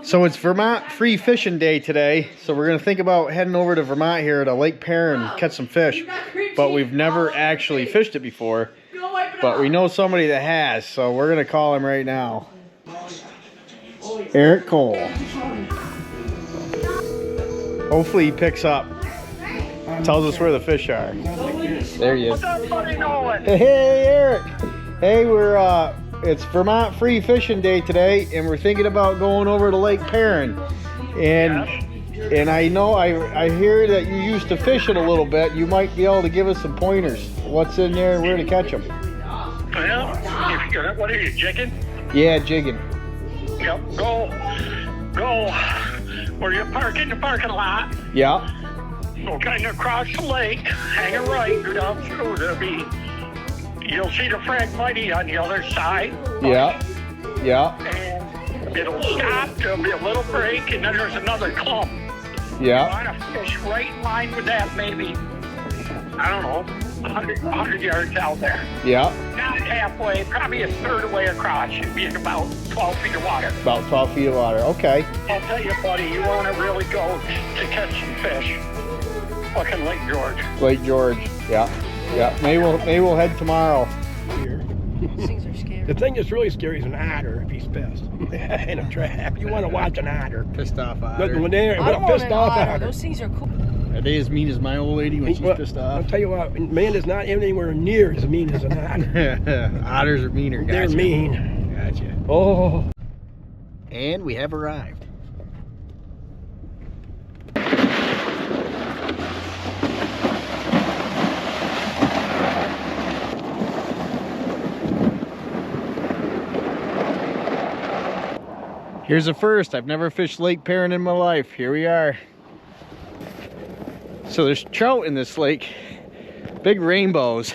So it's Vermont Free Fishing Day today, so we're going to think about heading over to Vermont here to Lake Perrin and catch some fish. But we've never actually fished it before, but we know somebody that has, so we're going to call him right now. Eric Cole. Hopefully he picks up, tells us where the fish are. There he is. What's up, buddy Nolan? Hey, Eric. Hey, it's Vermont Free Fishing Day today, and we're thinking about going over to Lake Perrin. And I know I hear that you used to fish it a little bit. You might be able to give us some pointers. What's in there and where to catch them? Well, what are you, jigging? Yeah, jigging. Yep, go where you park in the parking lot. Yeah. Go kind of across the lake, hang a right, go down through. You'll see the Fragmites on the other side. Yeah. Yeah. And it'll stop, there'll be a little break, and then there's another clump. Yeah. You want to fish right in line with that, maybe, I don't know, 100 yards out there. Yeah. Not halfway, probably a third of the way across. You'd be in about 12 feet of water. About 12 feet of water. Okay. I'll tell you, buddy, you want to really go to catch some fish. Fucking Lake George. Lake George. Yeah. Yeah. Maybe we'll head tomorrow. These things are scary. The thing that's really scary is an otter if he's pissed in a trap. You want to watch an otter. Pissed off otter. When they're I don't want pissed an off otter. otter. Those things are cool. Are they as mean as my old lady when she's pissed I'll off? tell you what, man is not anywhere near as mean as an otter. Otters are meaner. Gotcha. They're mean. Gotcha. Oh. And we have arrived. Here's a first. I've never fished Lake Perrin in my life. Here we are. So there's trout in this lake, big rainbows.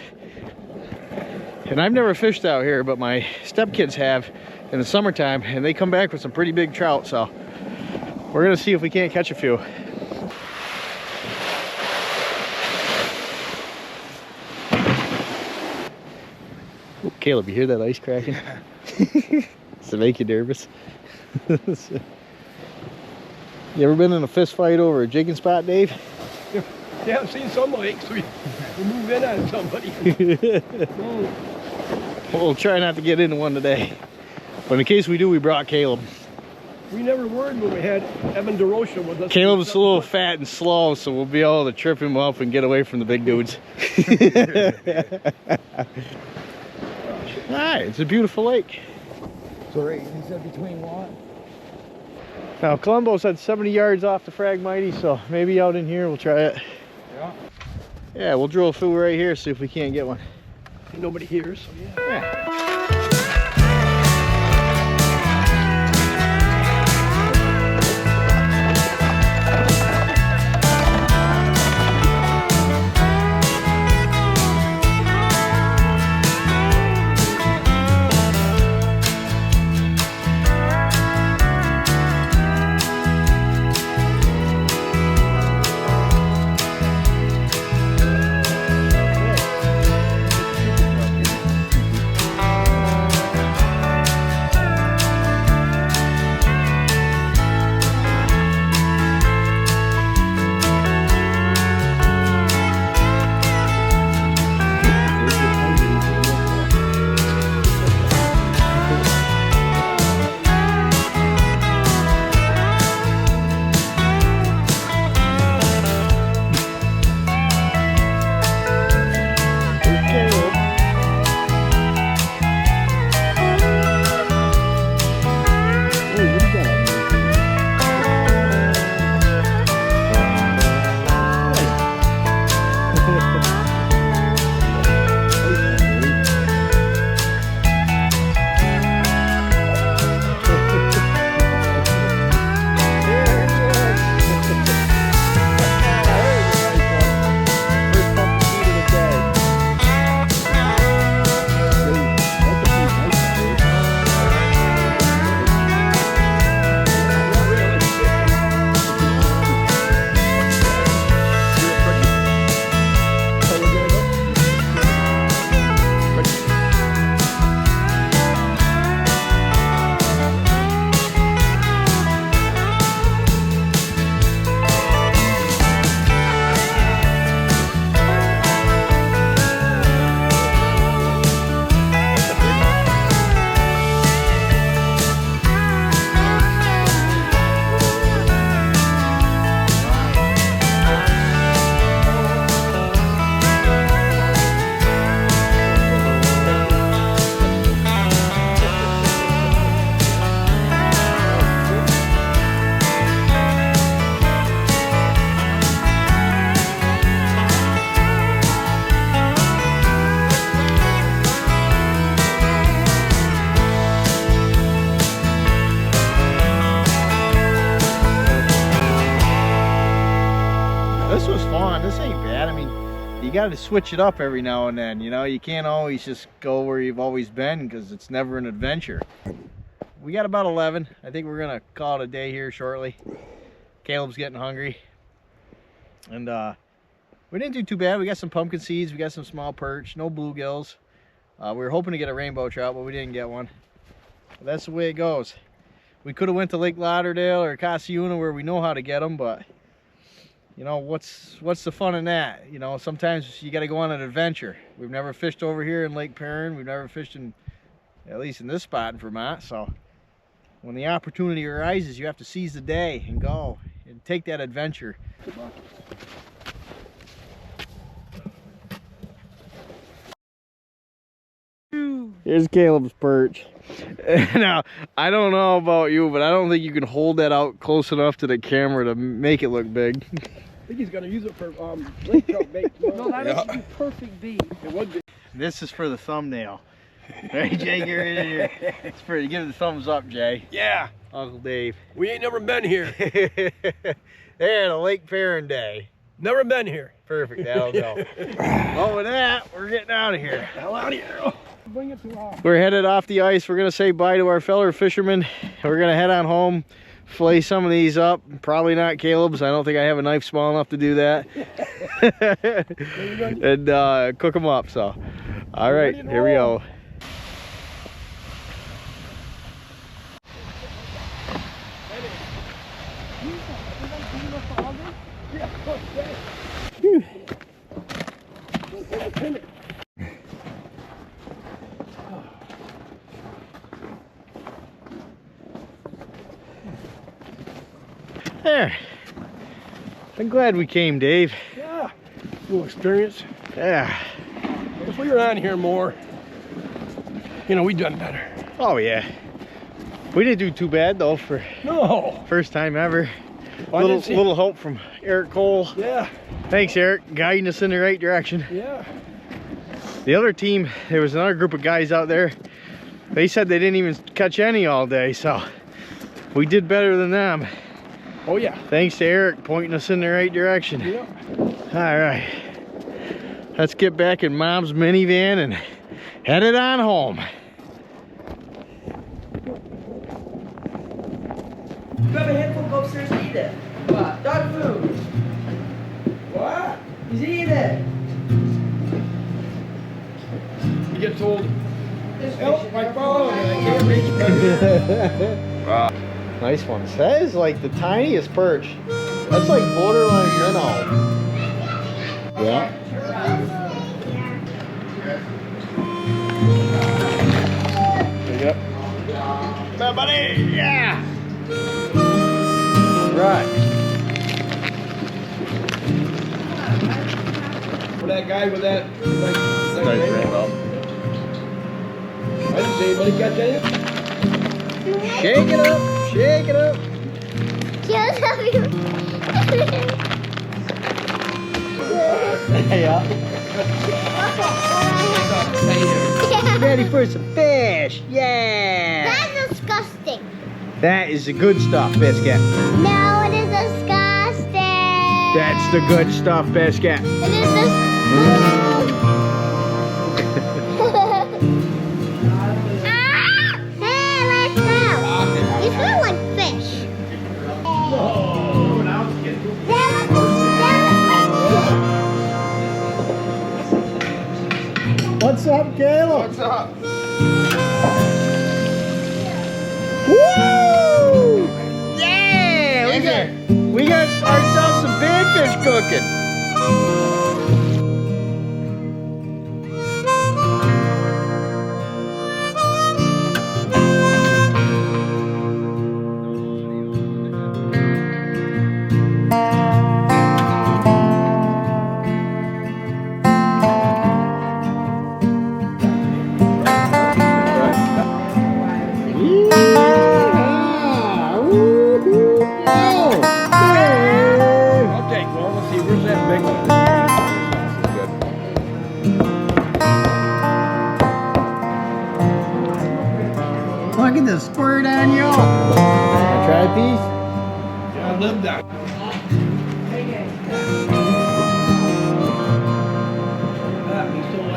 And I've never fished out here, but my stepkids have in the summertime, and they come back with some pretty big trout. So we're gonna see if we can't catch a few. Ooh, Caleb, you hear that ice cracking? Does it make you nervous? You ever been in a fist fight over a jigging spot, Dave? Yeah, I've seen some lakes. We move in on somebody. We'll try not to get into one today. But in case we do, we brought Caleb. We never worried when we had Evan DeRocha with us. Caleb's a little fat and slow, so we'll be able to trip him up and get away from the big dudes. Alright, it's a beautiful lake. So right, he said between what? Now, Columbo's at 70 yards off the Fragmites, so maybe out in here we'll try it. Yeah. Yeah, we'll drill a fool right here, see if we can't get one. Nobody hears, so yeah. was fun. This ain't bad. I mean, you got to switch it up every now and then. You know, you can't always just go where you've always been because it's never an adventure. We got about 11. I think we're gonna call it a day here shortly. Caleb's getting hungry, and we didn't do too bad. We got some pumpkin seeds. We got some small perch. No bluegills. We were hoping to get a rainbow trout, but we didn't get one. But that's the way it goes. We could have went to Lake Lauderdale or Casiuna where we know how to get them, but you know, what's the fun in that? You know, sometimes you got to go on an adventure. We've never fished over here in Lake Perrin. We've never fished in, at least in this spot in Vermont. So when the opportunity arises, you have to seize the day and go and take that adventure. Here's Caleb's perch. Now, I don't know about you, but I don't think you can hold that out close enough to the camera to make it look big. I think he's gonna use it for lake trout bait. No, that would be perfect bait. It would be. This is for the thumbnail. Right, Jay, get right in here. It's for you. Give it the thumbs up, Jay. Yeah. Uncle Dave. We ain't never been here. There, the Lake Perrin Day. Never been here. Perfect, that'll go. Well, with that, we're getting out of here. Hell out of here. Bring it to off. We're headed off the ice. We're gonna say bye to our fellow fishermen. We're gonna head on home, flay some of these up. Probably not Caleb's. I don't think I have a knife small enough to do that. And cook them up. So, all right, here we go. There. I'm glad we came, Dave. Yeah. Little experience. Yeah. If we were on here more, you know, we'd done better. Oh yeah. We didn't do too bad though for No. first time ever. Well, Little help from Eric Cole. Yeah. Thanks, Eric, guiding us in the right direction. Yeah. The other team, there was another group of guys out there. They said they didn't even catch any all day, so we did better than them. Oh yeah. Thanks to Eric pointing us in the right direction. Yeah. All right, let's get back in Mom's minivan and head it on home. Grab a handful, go upstairs and eat it. What? Dog food. What? He's eating it. You get told, help my phone, and I can't reach back. Nice ones. That is like the tiniest perch. That's like borderline minnow. Yeah. Pick it up. Come on, buddy. Yeah. Right. For that guy with that, that Nice rainbow. I didn't see anybody catch any. Shake it up. Shake it up. Yeah. Ready for some fish. Yeah. That's disgusting. That is the good stuff, Biscuit. No, it is disgusting. That's the good stuff, Biscuit. It is disgusting. Hey, let's go. You smell like fish. What's up, Caleb? What's up? Woo! Yeah! We got ourselves some panfish cooking. I'll take one. Let's see, where's that big one? Look at the squirt on you. Try a piece? Yeah, I lived that.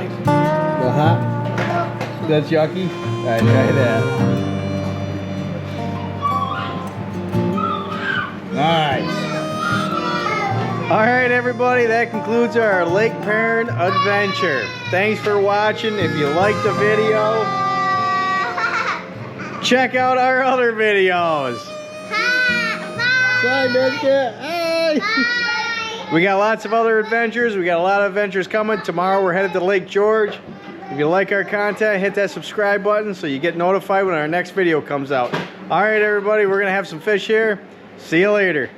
likes it. Uh-huh. That's yucky. Alright, try that. Nice. Alright everybody, that concludes our Lake Perrin adventure. Thanks for watching. If you liked the video, check out our other videos. Bye, Biscuit. Hey. We got lots of other adventures. We got a lot of adventures coming. Tomorrow we're headed to Lake George. If you like our content, hit that subscribe button so you get notified when our next video comes out. Alright everybody, we're going to have some fish here. See you later.